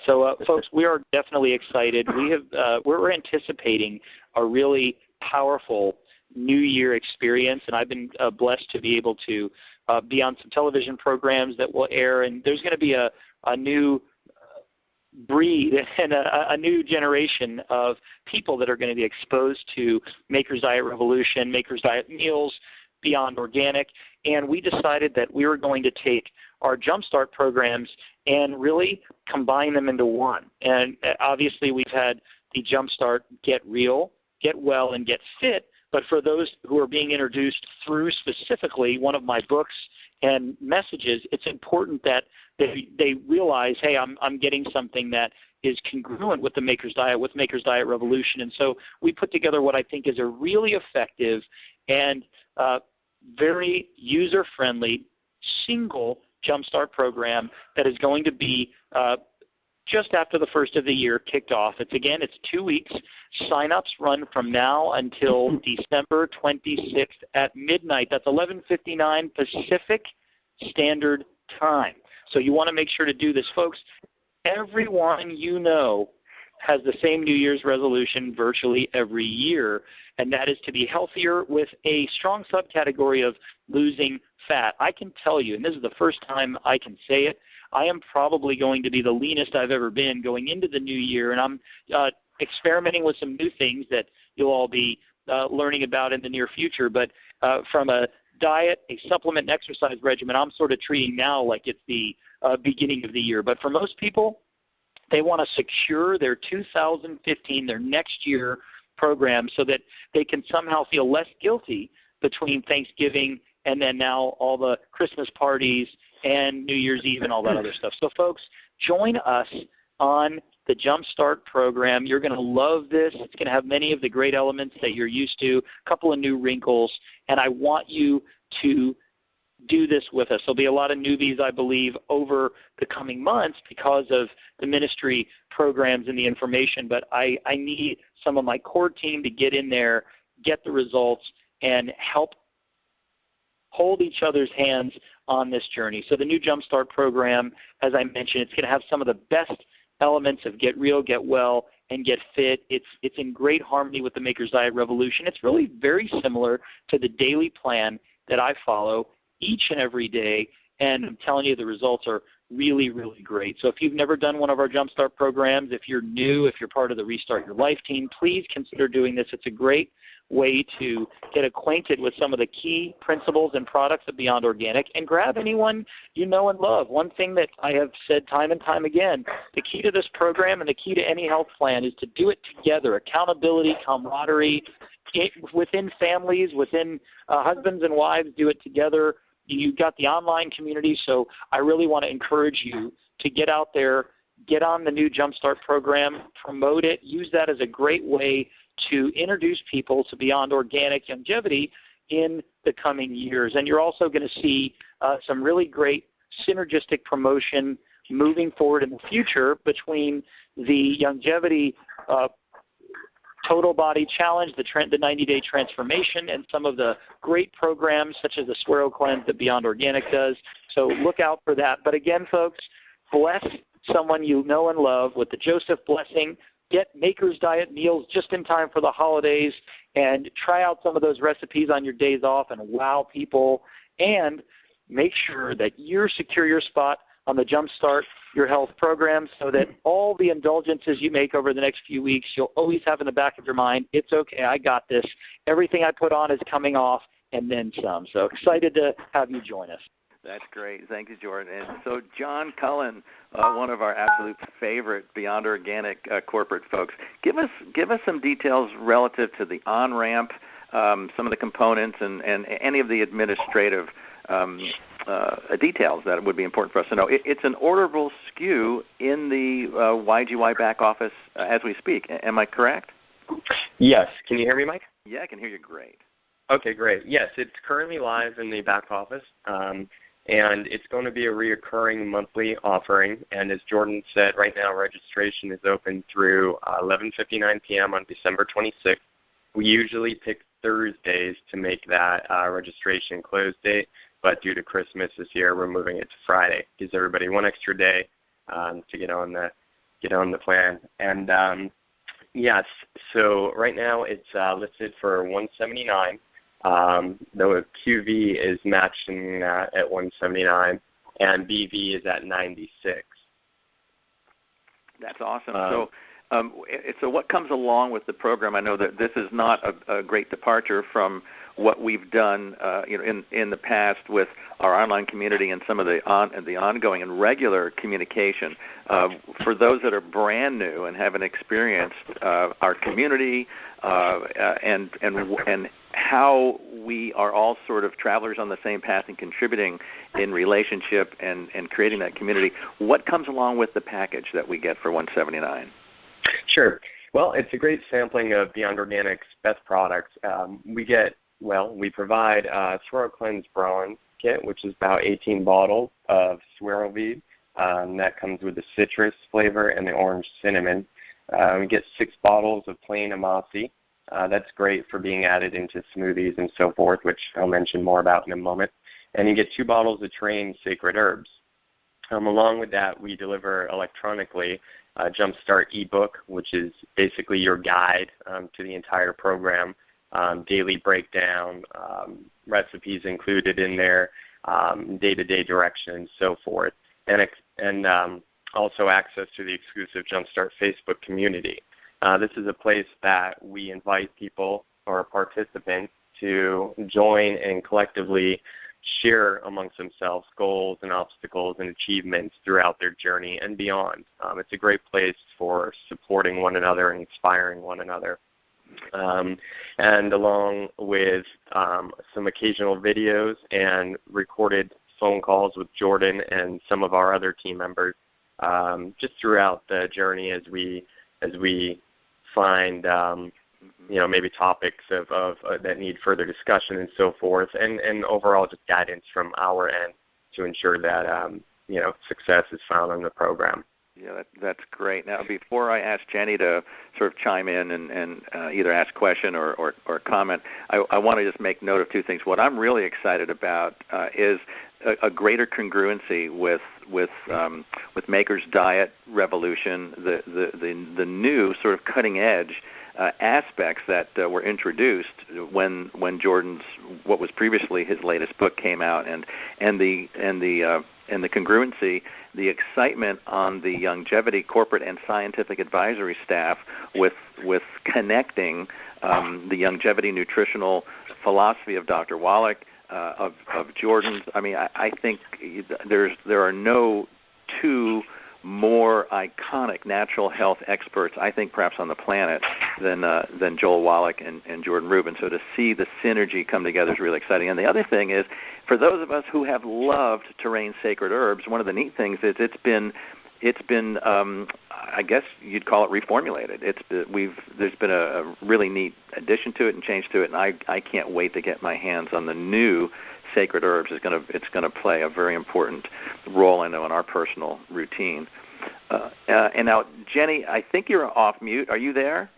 So, folks, we are definitely excited. We're anticipating a really powerful New Year experience, and I've been blessed to be able to be on some television programs that will air, and there's going to be a new breed and a new generation of people that are going to be exposed to Maker's Diet Revolution, Maker's Diet Meals, Beyond Organic, and we decided that we were going to take our JumpStart programs and really combine them into one. And obviously we've had the JumpStart Get Real, Get Well, and Get Fit, but for those who are being introduced through specifically one of my books and messages, it's important that they realize, hey, I'm getting something that is congruent with the Maker's Diet, with Maker's Diet Revolution. And so we put together what I think is a really effective and very user-friendly single JumpStart program that is going to be just after the first of the year kicked off. It's 2 weeks. Sign-ups run from now until December 26th at midnight. That's 11:59 Pacific Standard Time. So you want to make sure to do this, folks. Everyone you know has the same New Year's resolution virtually every year, and that is to be healthier with a strong subcategory of losing fat. I can tell you, and this is the first time I can say it, I am probably going to be the leanest I've ever been going into the new year, and I'm experimenting with some new things that you'll all be learning about in the near future. But from a diet, a supplement, and exercise regimen, I'm sort of treating now like it's the beginning of the year. But for most people, they want to secure their 2015, their next year program, so that they can somehow feel less guilty between Thanksgiving and then now all the Christmas parties and New Year's Eve and all that other stuff. So, folks, join us on the JumpStart program. You're going to love this. It's going to have many of the great elements that you're used to, a couple of new wrinkles, and I want you to do this with us. There'll be a lot of newbies, I believe, over the coming months because of the ministry programs and the information, but I need some of my core team to get in there, get the results, and help hold each other's hands on this journey. So the new JumpStart program, as I mentioned, it's going to have some of the best elements of Get Real, Get Well, and Get Fit. It's in great harmony with the Maker's Diet Revolution. It's really very similar to the daily plan that I follow each and every day, and I'm telling you the results are really, really great. So if you've never done one of our JumpStart programs, if you're new, if you're part of the Restart Your Life team, please consider doing this. It's a great way to get acquainted with some of the key principles and products of Beyond Organic, and grab anyone you know and love. One thing that I have said time and time again, the key to this program and the key to any health plan is to do it together. Accountability, camaraderie, within families, within husbands and wives, do it together. You've got the online community, so I really want to encourage you to get out there, get on the new JumpStart program, promote it, use that as a great way to introduce people to Beyond Organic longevity in the coming years. And you're also going to see some really great synergistic promotion moving forward in the future between the longevity Total Body Challenge, the 90-day transformation, and some of the great programs such as the Swero Cleanse that Beyond Organic does. So look out for that. But again, folks, bless someone you know and love with the Joseph blessing. Get Maker's Diet meals just in time for the holidays, and try out some of those recipes on your days off and wow people. And make sure that you secure your spot on the JumpStart Your Health Program, so that all the indulgences you make over the next few weeks, you'll always have in the back of your mind, it's okay, I got this. Everything I put on is coming off, and then some. So excited to have you join us. That's great. Thank you, Jordan. And so John Cullen, one of our absolute favorite Beyond Organic corporate folks, give us some details relative to the on-ramp, some of the components, and any of the administrative details that would be important for us to know. It's an orderable SKU in the YGY back office as we speak. Am I correct? Yes. Can you hear me, Mike? Yeah, I can hear you great. Okay, great. Yes, it's currently live in the back office, and it's going to be a reoccurring monthly offering. And as Jordan said, right now registration is open through 11:59 p.m. on December 26th. We usually pick Thursdays to make that registration close date, but due to Christmas this year, we're moving it to Friday. Gives everybody one extra day to get on the get on the plan. And yes, so right now it's listed for $179. The QV is matching that at $179, and BV is at $96. That's awesome. So what comes along with the program? I know that this is not a great departure from what we've done, in the past with our online community and some of the ongoing and regular communication. For those that are brand new and haven't experienced our community and how we are all sort of travelers on the same path and contributing in relationship and creating that community, what comes along with the package that we get for $179? Sure. Well, it's a great sampling of Beyond Organic's best products. We provide Swirl Cleanse Bronze Kit, which is about 18 bottles of swirl weed. That comes with the citrus flavor and the orange cinnamon. We get 6 bottles of plain Amasi. That's great for being added into smoothies and so forth, which I'll mention more about in a moment. And you get 2 bottles of Trained Sacred Herbs. Along with that, we deliver electronically a JumpStart ebook, which is basically your guide to the entire program, daily breakdown, recipes included in there, day-to-day direction, and so forth, and also access to the exclusive JumpStart Facebook community. This is a place that we invite people or participants to join and collectively share amongst themselves goals and obstacles and achievements throughout their journey and beyond. It's a great place for supporting one another and inspiring one another. And along with some occasional videos and recorded phone calls with Jordan and some of our other team members, just throughout the journey as we find maybe topics of that need further discussion and so forth, and overall just guidance from our end to ensure that success is found in the program. Yeah, that's great. Now, before I ask Jenny to sort of chime in and either ask a question or comment, I want to just make note of 2 things. What I'm really excited about is a greater congruency with Maker's Diet Revolution, the new sort of cutting edge aspects that were introduced when Jordan's what was previously his latest book came out, and the congruency, the excitement on the longevity corporate and scientific advisory staff with connecting the longevity nutritional philosophy of Dr. Wallach, of Jordan's. I mean, I think there are no 2 more iconic natural health experts, I think, perhaps on the planet than Joel Wallach and Jordan Rubin. So to see the synergy come together is really exciting. And the other thing is, for those of us who have loved Terrain Sacred Herbs, one of the neat things is it's been I guess you'd call it reformulated. There's been a really neat addition to it and change to it, and I can't wait to get my hands on the new Sacred Herbs. It's going to play a very important role, I know, in our personal routine. And now, Jenny, I think you're off mute. Are you there?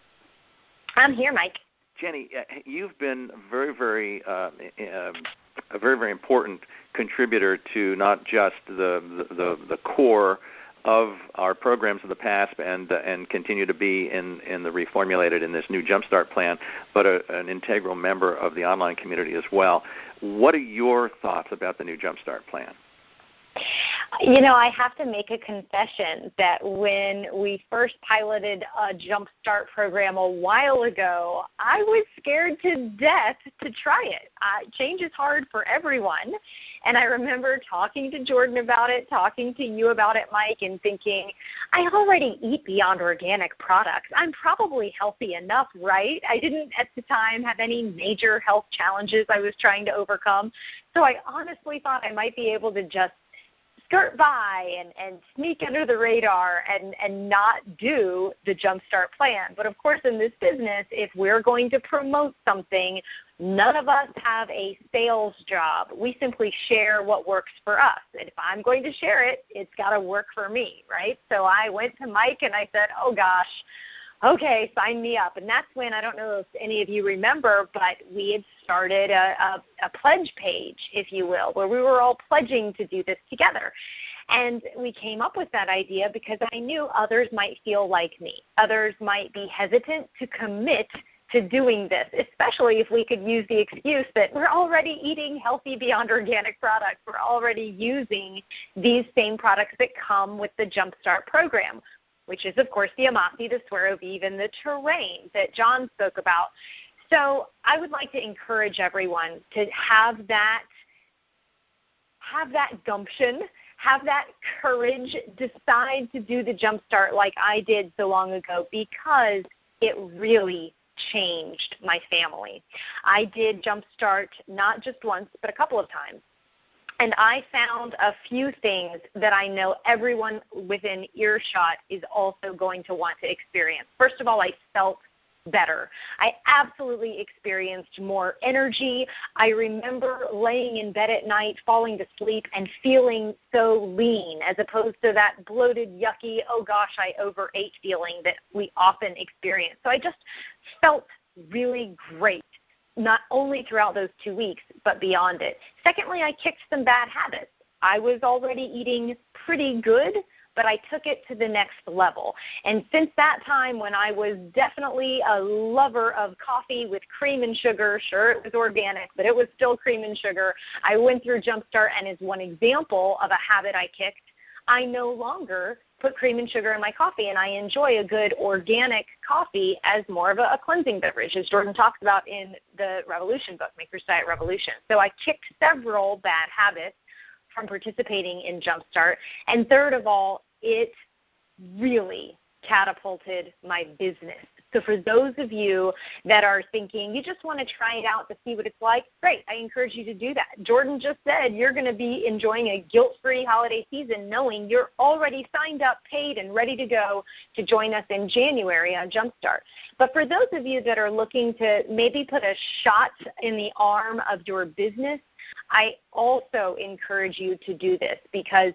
I'm here, Mike. Jenny, you've been a very important contributor to not just the core of our programs of the past and continue to be in the reformulated in this new JumpStart plan, but an integral member of the online community as well. What are your thoughts about the new JumpStart plan? I have to make a confession that when we first piloted a JumpStart program a while ago, I was scared to death to try it. Change is hard for everyone, and I remember talking to Jordan about it, talking to you about it, Mike, and thinking, I already eat Beyond Organic products. I'm probably healthy enough, right? I didn't at the time have any major health challenges I was trying to overcome, so I honestly thought I might be able to just skirt by and sneak under the radar and not do the JumpStart plan. But, of course, in this business, if we're going to promote something, none of us have a sales job. We simply share what works for us. And if I'm going to share it, it's got to work for me, right? So I went to Mike and I said, oh, gosh, okay, sign me up. And that's when, I don't know if any of you remember, but we had started a pledge page, if you will, where we were all pledging to do this together. And we came up with that idea because I knew others might feel like me. Others might be hesitant to commit to doing this, especially if we could use the excuse that we're already eating healthy beyond organic products. We're already using these same products that come with the JumpStart program, which is, of course, the Amasi, the Suero Vive, and the Terrain that John spoke about. So I would like to encourage everyone to have that gumption, have that courage, decide to do the JumpStart like I did so long ago, because it really changed my family. I did JumpStart not just once, but a couple of times. And I found a few things that I know everyone within earshot is also going to want to experience. First of all, I felt better. I absolutely experienced more energy. I remember laying in bed at night, falling to sleep, and feeling so lean, as opposed to that bloated, yucky, oh gosh, I overate feeling that we often experience. So I just felt really great, not only throughout those 2 weeks, but beyond it. Secondly, I kicked some bad habits. I was already eating pretty good, but I took it to the next level. And since that time, when I was definitely a lover of coffee with cream and sugar, sure, it was organic, but it was still cream and sugar, I went through JumpStart, and as one example of a habit I kicked, I no longer put cream and sugar in my coffee, and I enjoy a good organic coffee as more of a cleansing beverage, as Jordan talks about in the Revolution book, Maker's Diet Revolution. So I kicked several bad habits from participating in JumpStart. And third of all, it really catapulted my business. So for those of you that are thinking you just want to try it out to see what it's like, great. I encourage you to do that. Jordan just said you're going to be enjoying a guilt-free holiday season knowing you're already signed up, paid, and ready to go to join us in January on JumpStart. But for those of you that are looking to maybe put a shot in the arm of your business, I also encourage you to do this, because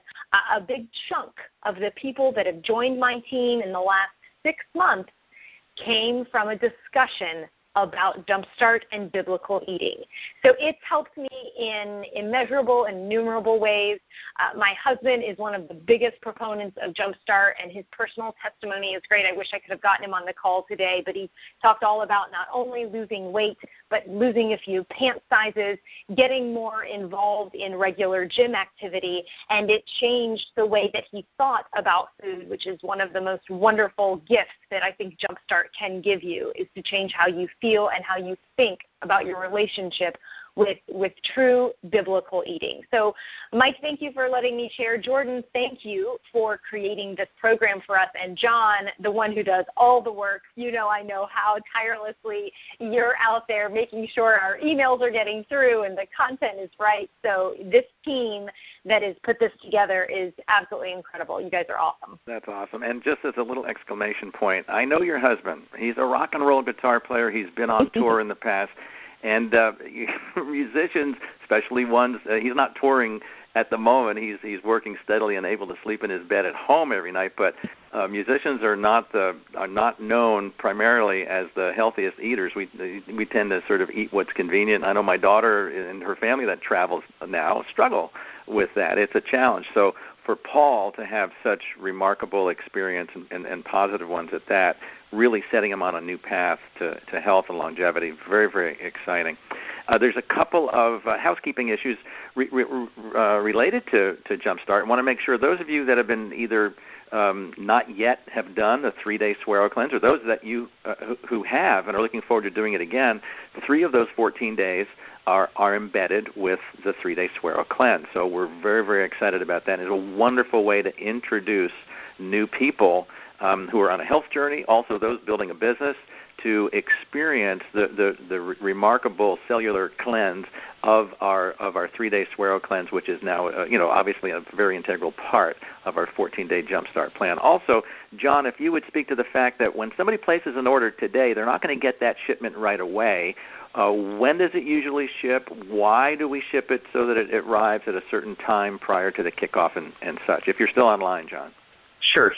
a big chunk of the people that have joined my team in the last 6 months came from a discussion about JumpStart and biblical eating. So it's helped me in immeasurable and innumerable ways. My husband is one of the biggest proponents of JumpStart, and his personal testimony is great. I wish I could have gotten him on the call today, but he talked all about not only losing weight, but losing a few pant sizes, getting more involved in regular gym activity, and it changed the way that he thought about food, which is one of the most wonderful gifts that I think JumpStart can give you, is to change how you feel and how you think about your relationship with true biblical eating. So, Mike, thank you for letting me share. Jordan, thank you for creating this program for us. And John, the one who does all the work, I know how tirelessly you're out there making sure our emails are getting through and the content is right. So this team that has put this together is absolutely incredible. You guys are awesome. That's awesome. And just as a little exclamation point, I know your husband. He's a rock and roll guitar player. He's been on tour in the past. And musicians, especially ones, he's not touring at the moment. He's working steadily and able to sleep in his bed at home every night. But musicians are not known primarily as the healthiest eaters. We tend to sort of eat what's convenient. I know my daughter and her family that travels now struggle with that. It's a challenge. So for Paul to have such remarkable experience and positive ones at that, really setting him on a new path to health and longevity, very, very exciting. There's a couple of housekeeping issues related to JumpStart. I want to make sure those of you that have been either not yet have done the 3-day Suero cleanse, or those that you who have and are looking forward to doing it again, 3 of those 14 days are embedded with the 3-day Suero cleanse. So we're very, very excited about that. It's a wonderful way to introduce new people who are on a health journey, also those building a business, to experience the remarkable cellular cleanse of our 3-day Suero cleanse, which is now obviously a very integral part of our 14-day JumpStart plan. Also, John, if you would speak to the fact that when somebody places an order today, they're not going to get that shipment right away. When does it usually ship? Why do we ship it so that it arrives at a certain time prior to the kickoff and such? If you're still online, John. Sure.